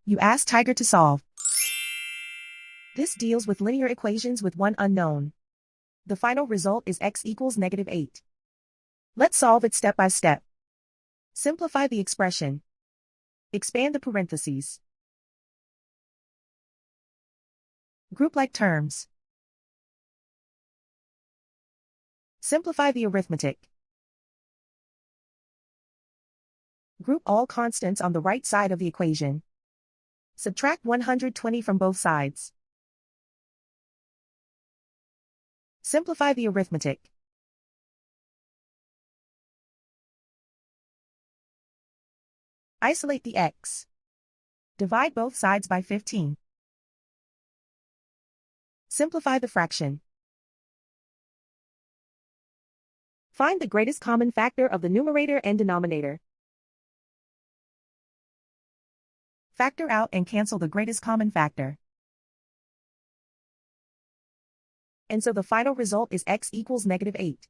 You ask Tiger to solve. This deals with linear equations with one unknown. The final result is x equals -8. Let's solve it step by step. Simplify the expression. Expand the parentheses. Group like terms. Simplify the arithmetic. Group all constants on the right side of the equation. Subtract 120 from both sides. Simplify the arithmetic. Isolate the x. Divide both sides by 15. Simplify the fraction. Find the greatest common factor of the numerator and denominator. Factor out and cancel the greatest common factor. And so the final result is x equals -8.